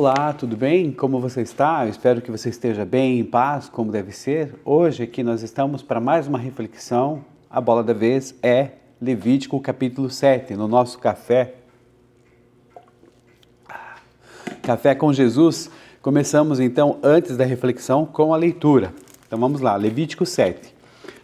Olá, tudo bem? Como você está? Eu espero que você esteja bem, em paz, como deve ser. Hoje aqui nós estamos para mais uma reflexão. A bola da vez é Levítico capítulo 7, no nosso café. Café com Jesus. Começamos então, antes da reflexão, com a leitura. Então vamos lá, Levítico 7.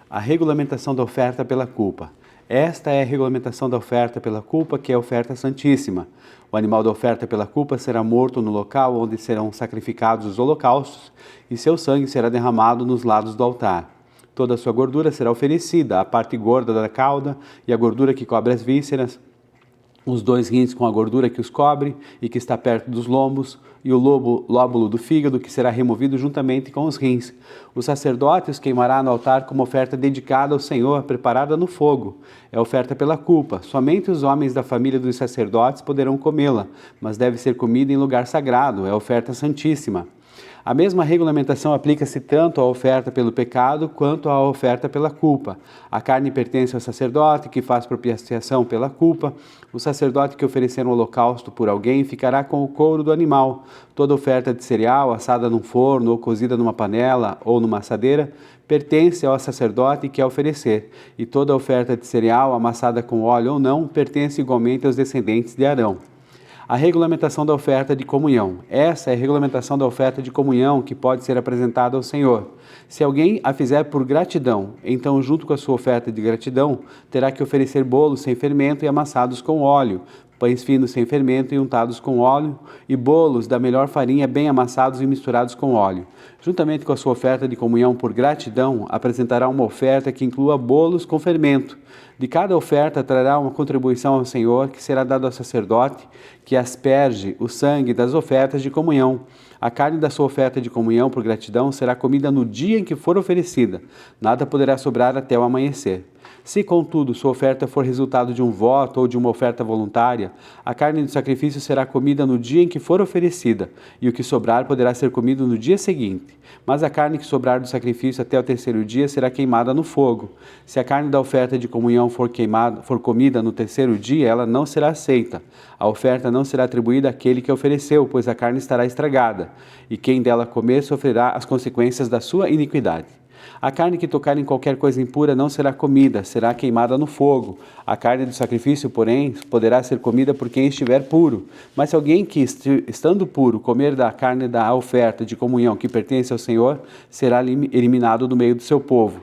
A regulamentação da oferta pela culpa. Esta é a regulamentação da oferta pela culpa, que é a oferta santíssima. O animal da oferta pela culpa será morto no local onde serão sacrificados os holocaustos, e seu sangue será derramado nos lados do altar. Toda a sua gordura será oferecida, a parte gorda da cauda e a gordura que cobre as vísceras, os 2 rins com a gordura que os cobre e que está perto dos lombos, e o lóbulo do fígado que será removido juntamente com os rins. O sacerdote os queimará no altar como oferta dedicada ao Senhor, preparada no fogo. É oferta pela culpa. Somente os homens da família dos sacerdotes poderão comê-la, mas deve ser comida em lugar sagrado. É oferta santíssima. A mesma regulamentação aplica-se tanto à oferta pelo pecado quanto à oferta pela culpa. A carne pertence ao sacerdote, que faz propiciação pela culpa. O sacerdote que oferecer um holocausto por alguém ficará com o couro do animal. Toda oferta de cereal, assada num forno ou cozida numa panela ou numa assadeira, pertence ao sacerdote que a oferecer. E toda oferta de cereal, amassada com óleo ou não, pertence igualmente aos descendentes de Arão. A regulamentação da oferta de comunhão. Essa é a regulamentação da oferta de comunhão que pode ser apresentada ao Senhor. Se alguém a fizer por gratidão, então junto com a sua oferta de gratidão, terá que oferecer bolos sem fermento e amassados com óleo, pães finos sem fermento e untados com óleo, e bolos da melhor farinha bem amassados e misturados com óleo. Juntamente com a sua oferta de comunhão por gratidão, apresentará uma oferta que inclua bolos com fermento. De cada oferta trará uma contribuição ao Senhor, que será dada ao sacerdote, que asperge o sangue das ofertas de comunhão. A carne da sua oferta de comunhão por gratidão será comida no dia em que for oferecida. Nada poderá sobrar até o amanhecer. Se, contudo, sua oferta for resultado de um voto ou de uma oferta voluntária, a carne do sacrifício será comida no dia em que for oferecida, e o que sobrar poderá ser comido no dia seguinte. Mas a carne que sobrar do sacrifício até o 3º dia será queimada no fogo. Se a carne da oferta de comunhão for comida no 3º dia, ela não será aceita. A oferta não será atribuída àquele que a ofereceu, pois a carne estará estragada, e quem dela comer sofrerá as consequências da sua iniquidade. A carne que tocar em qualquer coisa impura não será comida, será queimada no fogo. A carne do sacrifício, porém, poderá ser comida por quem estiver puro. Mas se alguém que, estando puro, comer da carne da oferta de comunhão que pertence ao Senhor, será eliminado do meio do seu povo.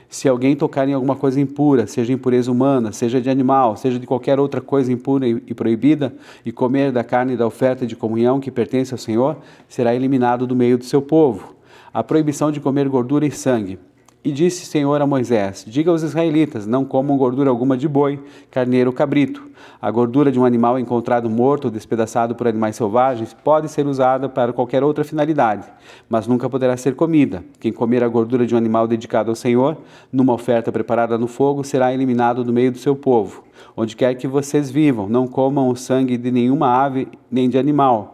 Se alguém tocar em alguma coisa impura, seja impureza humana, seja de animal, seja de qualquer outra coisa impura e proibida, e comer da carne da oferta de comunhão que pertence ao Senhor, será eliminado do meio do seu povo. A proibição de comer gordura e sangue. E disse o Senhor a Moisés: diga aos israelitas, não comam gordura alguma de boi, carneiro ou cabrito. A gordura de um animal encontrado morto ou despedaçado por animais selvagens pode ser usada para qualquer outra finalidade, mas nunca poderá ser comida. Quem comer a gordura de um animal dedicado ao Senhor, numa oferta preparada no fogo, será eliminado do meio do seu povo. Onde quer que vocês vivam, não comam o sangue de nenhuma ave nem de animal.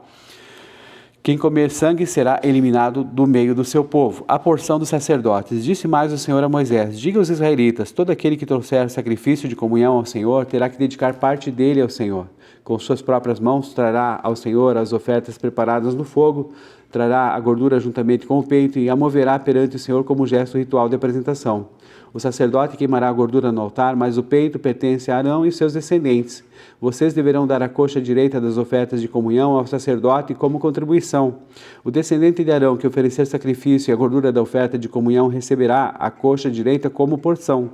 Quem comer sangue será eliminado do meio do seu povo. A porção dos sacerdotes. Disse mais o Senhor a Moisés: diga aos israelitas, todo aquele que trouxer sacrifício de comunhão ao Senhor, terá que dedicar parte dele ao Senhor. Com suas próprias mãos trará ao Senhor as ofertas preparadas no fogo, trará a gordura juntamente com o peito e a moverá perante o Senhor como gesto ritual de apresentação. O sacerdote queimará a gordura no altar, mas o peito pertence a Arão e seus descendentes. Vocês deverão dar a coxa direita das ofertas de comunhão ao sacerdote como contribuição. O descendente de Arão que oferecer sacrifício e a gordura da oferta de comunhão receberá a coxa direita como porção.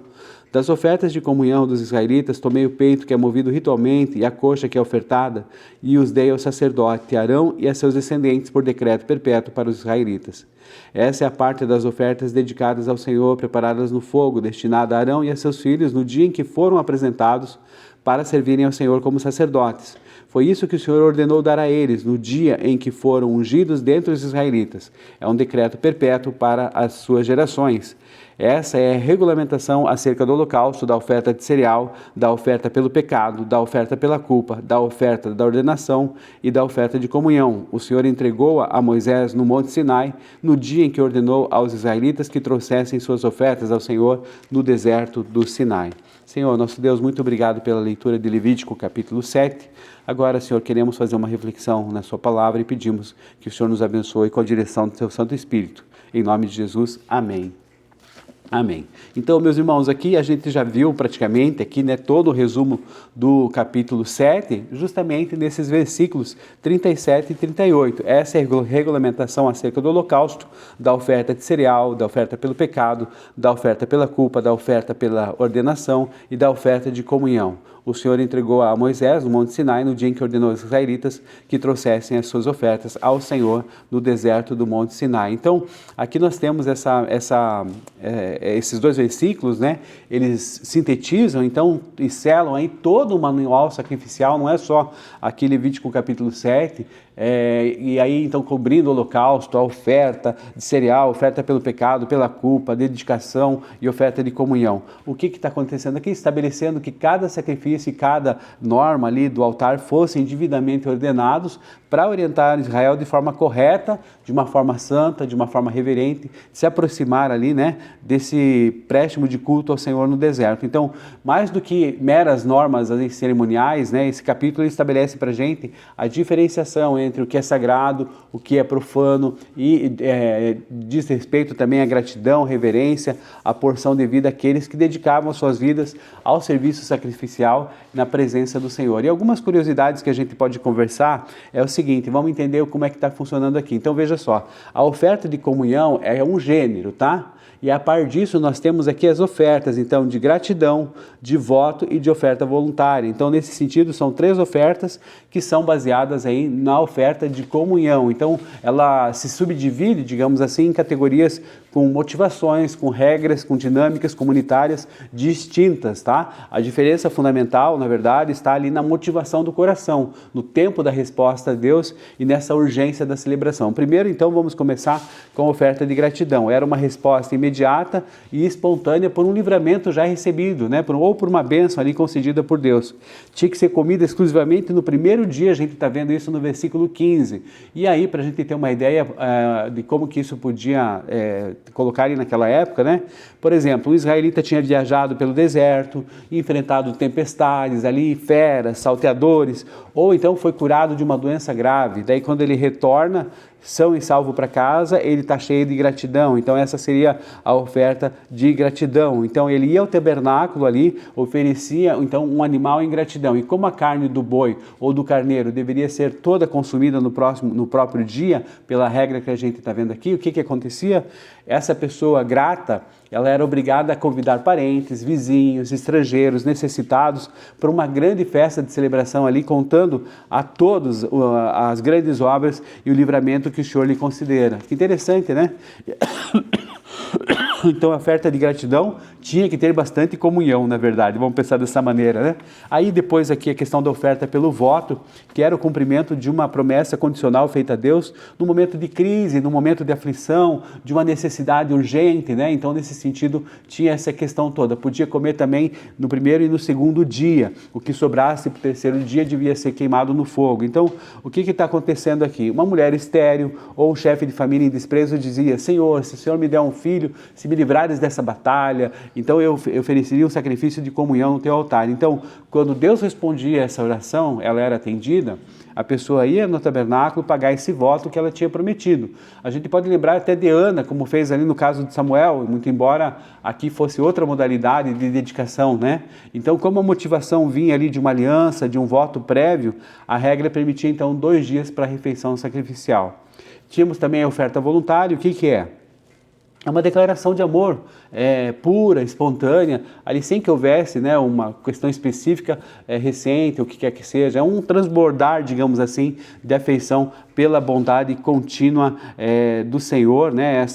Das ofertas de comunhão dos israelitas, tomei o peito que é movido ritualmente e a coxa que é ofertada, e os dei ao sacerdote Arão e a seus descendentes por decreto perpétuo para os israelitas. Essa é a parte das ofertas dedicadas ao Senhor, preparadas no fogo, destinada a Arão e a seus filhos no dia em que foram apresentados para servirem ao Senhor como sacerdotes. Foi isso que o Senhor ordenou dar a eles no dia em que foram ungidos dentre os israelitas. É um decreto perpétuo para as suas gerações. Essa é a regulamentação acerca do holocausto, da oferta de cereal, da oferta pelo pecado, da oferta pela culpa, da oferta da ordenação e da oferta de comunhão. O Senhor entregou-a a Moisés no Monte Sinai, no dia em que ordenou aos israelitas que trouxessem suas ofertas ao Senhor no deserto do Sinai. Senhor, nosso Deus, muito obrigado pela leitura de Levítico, capítulo 7. Agora, Senhor, queremos fazer uma reflexão na sua palavra e pedimos que o Senhor nos abençoe com a direção do seu Santo Espírito. Em nome de Jesus, amém. Amém. Então, meus irmãos, aqui a gente já viu praticamente aqui, né, todo o resumo do capítulo 7, justamente nesses versículos 37 e 38. Essa é a regulamentação acerca do holocausto, da oferta de cereal, da oferta pelo pecado, da oferta pela culpa, da oferta pela ordenação e da oferta de comunhão. O Senhor entregou a Moisés no Monte Sinai no dia em que ordenou aos israelitas que trouxessem as suas ofertas ao Senhor no deserto do Monte Sinai. Então, aqui nós temos esses dois versículos, né? Eles sintetizam, então, e selam aí todo o manual sacrificial, não é só aqui Levítico capítulo 7, e aí então cobrindo o holocausto, a oferta de cereal, oferta pelo pecado, pela culpa, dedicação e oferta de comunhão. O que está acontecendo aqui? Estabelecendo que cada sacrifício e cada norma ali do altar fossem devidamente ordenados para orientar Israel de forma correta, de uma forma santa, de uma forma reverente, se aproximar ali, né, desse préstimo de culto ao Senhor no deserto. Então, mais do que meras normas cerimoniais, né, esse capítulo estabelece para a gente a diferenciação entre o que é sagrado, o que é profano e diz respeito também à gratidão, reverência, à porção devida àqueles que dedicavam as suas vidas ao serviço sacrificial na presença do Senhor. E algumas curiosidades que a gente pode conversar é o seguinte, vamos entender como é que está funcionando aqui. Então veja só, a oferta de comunhão é um gênero, tá? E a par disso nós temos aqui as ofertas, então, de gratidão, de voto e de oferta voluntária. Então, nesse sentido, são 3 ofertas que são baseadas aí na oferta de comunhão. Então, ela se subdivide, digamos assim, em categorias com motivações, com regras, com dinâmicas comunitárias distintas, tá? A diferença fundamental, na verdade, está ali na motivação do coração, no tempo da resposta a Deus e nessa urgência da celebração. Primeiro, então, vamos começar com a oferta de gratidão. Era uma resposta imediata e espontânea por um livramento já recebido, né? Ou por uma bênção ali concedida por Deus. Tinha que ser comida exclusivamente no primeiro dia, a gente está vendo isso no versículo 15. E aí, para a gente ter uma ideia de como que isso podia colocar ali naquela época, né? Por exemplo, o israelita tinha viajado pelo deserto, enfrentado tempestades ali, feras, salteadores, ou então foi curado de uma doença grave. Daí, quando ele retorna, são e salvo para casa, ele está cheio de gratidão. Então essa seria a oferta de gratidão. Então ele ia ao tabernáculo ali, oferecia então um animal em gratidão. E como a carne do boi ou do carneiro deveria ser toda consumida no próprio dia, pela regra que a gente está vendo aqui, o que acontecia? Essa pessoa grata, ela era obrigada a convidar parentes, vizinhos, estrangeiros, necessitados para uma grande festa de celebração ali, contando a todos as grandes obras e o livramento que o Senhor lhe considera. Que interessante, né? Então a oferta de gratidão tinha que ter bastante comunhão, na verdade, vamos pensar dessa maneira, né? Aí depois aqui a questão da oferta pelo voto, que era o cumprimento de uma promessa condicional feita a Deus no momento de crise, no momento de aflição, de uma necessidade urgente, né? Então nesse sentido tinha essa questão toda, podia comer também no primeiro e no segundo dia, o que sobrasse para o terceiro dia devia ser queimado no fogo. Então o que está acontecendo aqui? Uma mulher estéril ou um chefe de família em desprezo dizia, Senhor, se o Senhor me der um filho, se me livrares dessa batalha, então eu ofereceria um sacrifício de comunhão no teu altar. Então, quando Deus respondia essa oração, ela era atendida, a pessoa ia no tabernáculo pagar esse voto que ela tinha prometido. A gente pode lembrar até de Ana, como fez ali no caso de Samuel, muito embora aqui fosse outra modalidade de dedicação, né? Então, como a motivação vinha ali de uma aliança, de um voto prévio, a regra permitia então 2 dias para a refeição sacrificial. Tínhamos também a oferta voluntária, o que é? É uma declaração de amor pura, espontânea, ali sem que houvesse, né, uma questão específica recente, o que quer que seja, é um transbordar, digamos assim, de afeição pela bondade contínua do Senhor, né,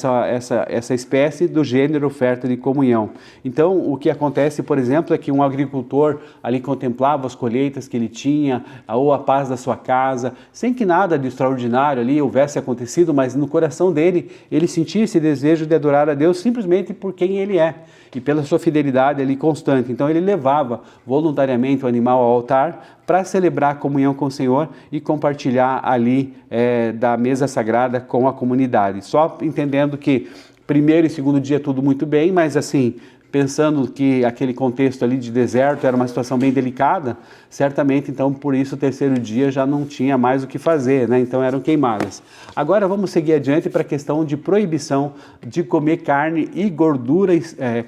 essa espécie do gênero oferta de comunhão. Então, o que acontece, por exemplo, é que um agricultor ali contemplava as colheitas que ele tinha, ou a paz da sua casa, sem que nada de extraordinário ali houvesse acontecido, mas no coração dele, ele sentia esse desejo de adorar a Deus simplesmente por quem ele é e pela sua fidelidade ali constante. Então ele levava voluntariamente o animal ao altar para celebrar a comunhão com o Senhor e compartilhar ali da mesa sagrada com a comunidade. Só entendendo que primeiro e segundo dia tudo muito bem, mas assim, pensando que aquele contexto ali de deserto era uma situação bem delicada, certamente, então, por isso o terceiro dia já não tinha mais o que fazer, né? Então eram queimadas. Agora vamos seguir adiante para a questão de proibição de comer carne e gordura,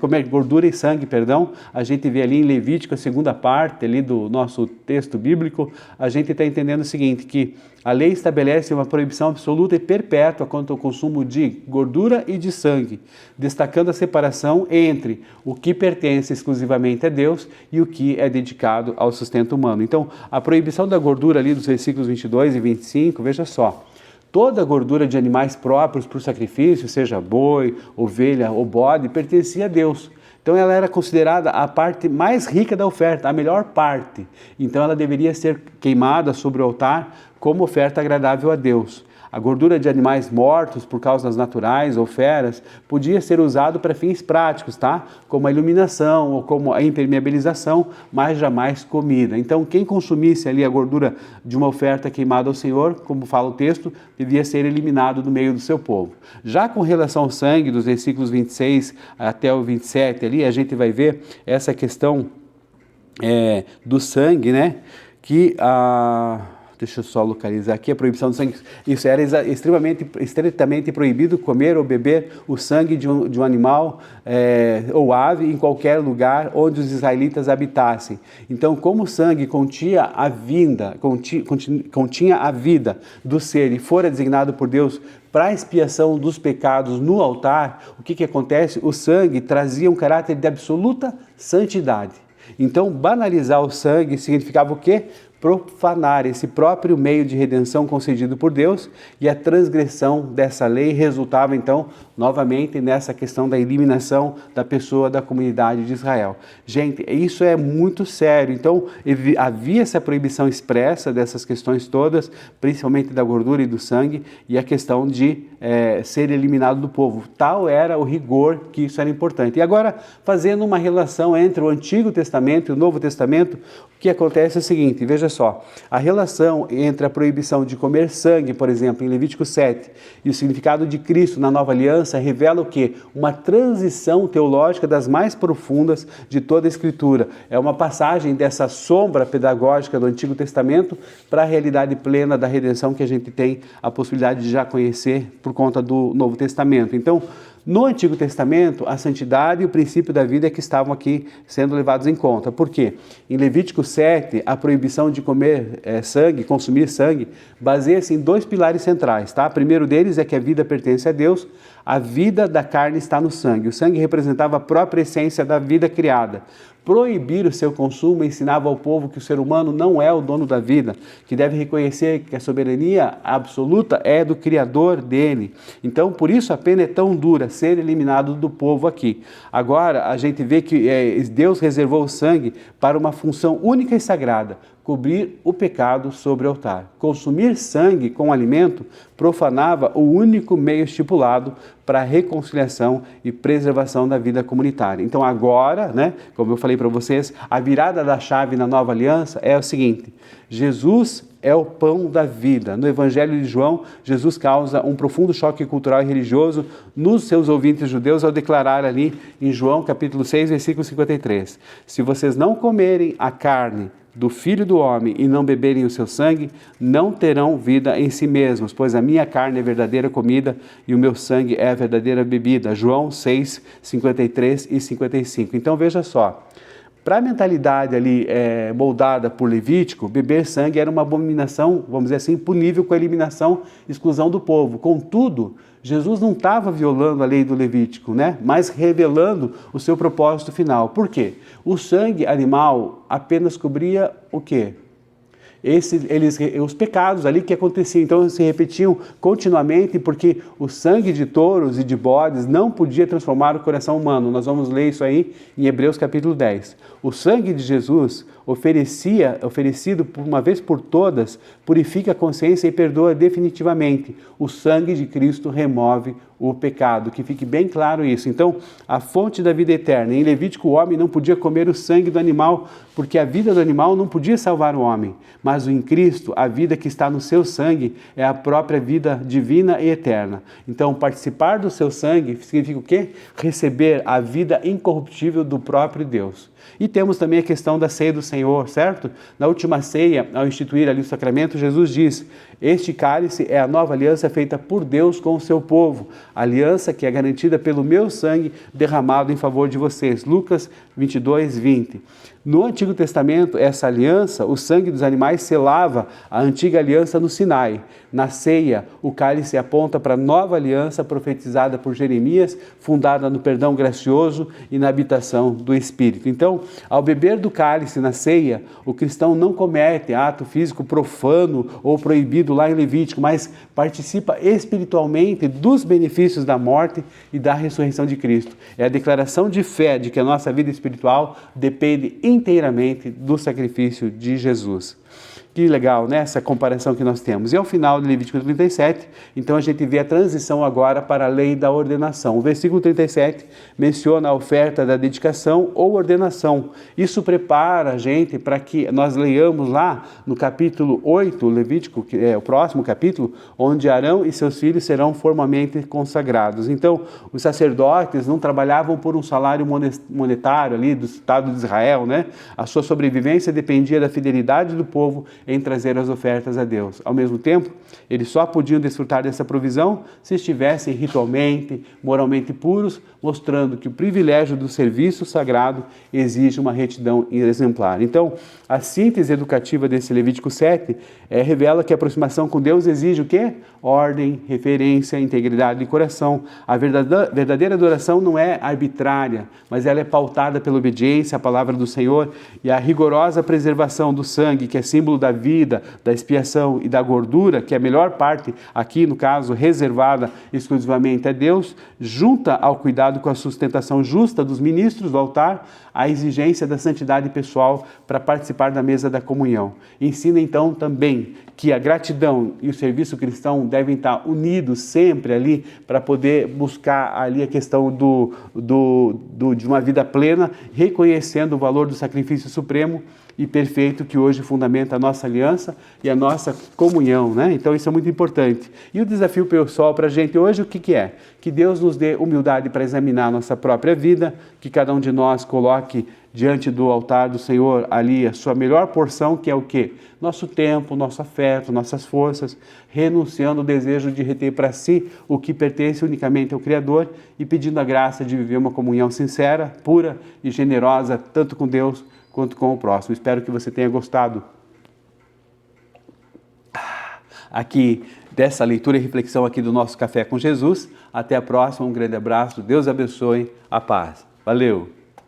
comer gordura e sangue, perdão. A gente vê ali em Levítico, a segunda parte ali do nosso texto bíblico, a gente está entendendo o seguinte, que a lei estabelece uma proibição absoluta e perpétua quanto ao consumo de gordura e de sangue, destacando a separação entre o que pertence exclusivamente a Deus e o que é dedicado ao sustento humano. Então, a proibição da gordura ali dos versículos 22 e 25, veja só, toda a gordura de animais próprios para o sacrifício, seja boi, ovelha ou bode, pertencia a Deus. Então ela era considerada a parte mais rica da oferta, a melhor parte. Então ela deveria ser queimada sobre o altar como oferta agradável a Deus. A gordura de animais mortos por causas naturais ou feras podia ser usado para fins práticos, tá? Como a iluminação ou como a impermeabilização, mas jamais comida. Então, quem consumisse ali a gordura de uma oferta queimada ao Senhor, como fala o texto, devia ser eliminado do meio do seu povo. Já com relação ao sangue, dos versículos 26 até o 27 ali, a gente vai ver essa questão do sangue, né? Que deixa eu só localizar aqui, a proibição do sangue, isso era estritamente proibido comer ou beber o sangue de um animal ou ave em qualquer lugar onde os israelitas habitassem. Então, como o sangue continha a vida do ser e fora designado por Deus para a expiação dos pecados no altar, o que acontece? O sangue trazia um caráter de absoluta santidade. Então, banalizar o sangue significava o quê? Profanar esse próprio meio de redenção concedido por Deus, e a transgressão dessa lei resultava então novamente nessa questão da eliminação da pessoa da comunidade de Israel. Gente, isso é muito sério. Então havia essa proibição expressa dessas questões todas, principalmente da gordura e do sangue, e a questão de ser eliminado do povo. Tal era o rigor que isso era importante. E agora, fazendo uma relação entre o Antigo Testamento e o Novo Testamento, o que acontece é o seguinte, veja só, a relação entre a proibição de comer sangue, por exemplo, em Levítico 7, e o significado de Cristo na Nova Aliança revela o quê? Uma transição teológica das mais profundas de toda a Escritura. É uma passagem dessa sombra pedagógica do Antigo Testamento para a realidade plena da redenção que a gente tem a possibilidade de já conhecer por conta do Novo Testamento. Então, no Antigo Testamento, a santidade e o princípio da vida é que estavam aqui sendo levados em conta. Por quê? Em Levítico 7, a proibição de comer sangue, consumir sangue, baseia-se em dois pilares centrais. Tá? O primeiro deles é que a vida pertence a Deus, a vida da carne está no sangue. O sangue representava a própria essência da vida criada. Proibir o seu consumo ensinava ao povo que o ser humano não é o dono da vida, que deve reconhecer que a soberania absoluta é do Criador dele. Então, por isso a pena é tão dura, ser eliminado do povo aqui. Agora, a gente vê que Deus reservou o sangue para uma função única e sagrada, cobrir o pecado sobre o altar. Consumir sangue com alimento profanava o único meio estipulado para a reconciliação e preservação da vida comunitária. Então agora, como eu falei para vocês, a virada da chave na nova aliança é o seguinte: Jesus é o pão da vida. No Evangelho de João, Jesus causa um profundo choque cultural e religioso nos seus ouvintes judeus ao declarar ali em João capítulo 6, versículo 53, se vocês não comerem a carne do Filho do Homem e não beberem o seu sangue, não terão vida em si mesmos, pois a minha carne é verdadeira comida e o meu sangue é a verdadeira bebida. João 6, 53 e 55. Então veja só, para a mentalidade ali moldada por Levítico, beber sangue era uma abominação, vamos dizer assim, punível com a eliminação, exclusão do povo. Contudo, Jesus não estava violando a lei do Levítico, mas revelando o seu propósito final. Por quê? O sangue animal apenas cobria o quê? Os pecados ali que aconteciam, então se repetiam continuamente, porque o sangue de touros e de bodes não podia transformar o coração humano. Nós vamos ler isso aí em Hebreus capítulo 10. O sangue de Jesus, oferecido por uma vez por todas, purifica a consciência e perdoa definitivamente. O sangue de Cristo remove o pecado, que fique bem claro isso. Então, a fonte da vida eterna. Em Levítico, o homem não podia comer o sangue do animal, porque a vida do animal não podia salvar o homem, mas mas em Cristo, a vida que está no seu sangue é a própria vida divina e eterna. Então, participar do seu sangue significa o quê? Receber a vida incorruptível do próprio Deus. E temos também a questão da ceia do Senhor, certo? Na última ceia, ao instituir ali o sacramento, Jesus diz: este cálice é a nova aliança feita por Deus com o seu povo, aliança que é garantida pelo meu sangue derramado em favor de vocês. Lucas 22, 20. No Antigo Testamento, essa aliança, o sangue dos animais selava a antiga aliança no Sinai. Na ceia, o cálice aponta para a nova aliança profetizada por Jeremias, fundada no perdão gracioso e na habitação do Espírito. Então, ao beber do cálice na ceia, o cristão não comete ato físico profano ou proibido lá em Levítico, mas participa espiritualmente dos benefícios da morte e da ressurreição de Cristo. É a declaração de fé de que a nossa vida espiritual depende inteiramente do sacrifício de Jesus. Que legal, né? Essa comparação que nós temos. E ao final de Levítico 37, então a gente vê a transição agora para a lei da ordenação. O versículo 37 menciona a oferta da dedicação ou ordenação. Isso prepara a gente para que nós leiamos lá no capítulo 8, Levítico, que é o próximo capítulo, onde Arão e seus filhos serão formalmente consagrados. Então, os sacerdotes não trabalhavam por um salário monetário ali do Estado de Israel, né? A sua sobrevivência dependia da fidelidade do povo em trazer as ofertas a Deus. Ao mesmo tempo, eles só podiam desfrutar dessa provisão se estivessem ritualmente, moralmente puros, mostrando que o privilégio do serviço sagrado exige uma retidão exemplar. Então, a síntese educativa desse Levítico 7 revela que a aproximação com Deus exige o quê? Ordem, referência, integridade de coração. A verdadeira adoração não é arbitrária, mas ela é pautada pela obediência à palavra do Senhor e a rigorosa preservação do sangue, que é símbolo da vida, da expiação e da gordura, que é a melhor parte, aqui no caso, reservada exclusivamente a Deus, junta ao cuidado com a sustentação justa dos ministros do altar, a exigência da santidade pessoal para participar da mesa da comunhão. Ensina então também que a gratidão e o serviço cristão devem estar unidos sempre ali para poder buscar ali a questão de uma vida plena, reconhecendo o valor do sacrifício supremo e perfeito que hoje fundamenta a nossa aliança e a nossa comunhão, né? Então isso é muito importante. E o desafio pessoal para a gente hoje, o que é? Que Deus nos dê humildade para examinar a nossa própria vida, que cada um de nós coloque diante do altar do Senhor ali a sua melhor porção, que é o quê? Nosso tempo, nosso afeto, nossas forças, renunciando ao desejo de reter para si o que pertence unicamente ao Criador e pedindo a graça de viver uma comunhão sincera, pura e generosa, tanto com Deus quanto com o próximo. Espero que você tenha gostado aqui dessa leitura e reflexão aqui do nosso Café com Jesus. Até a próxima, um grande abraço, Deus abençoe, a paz. Valeu!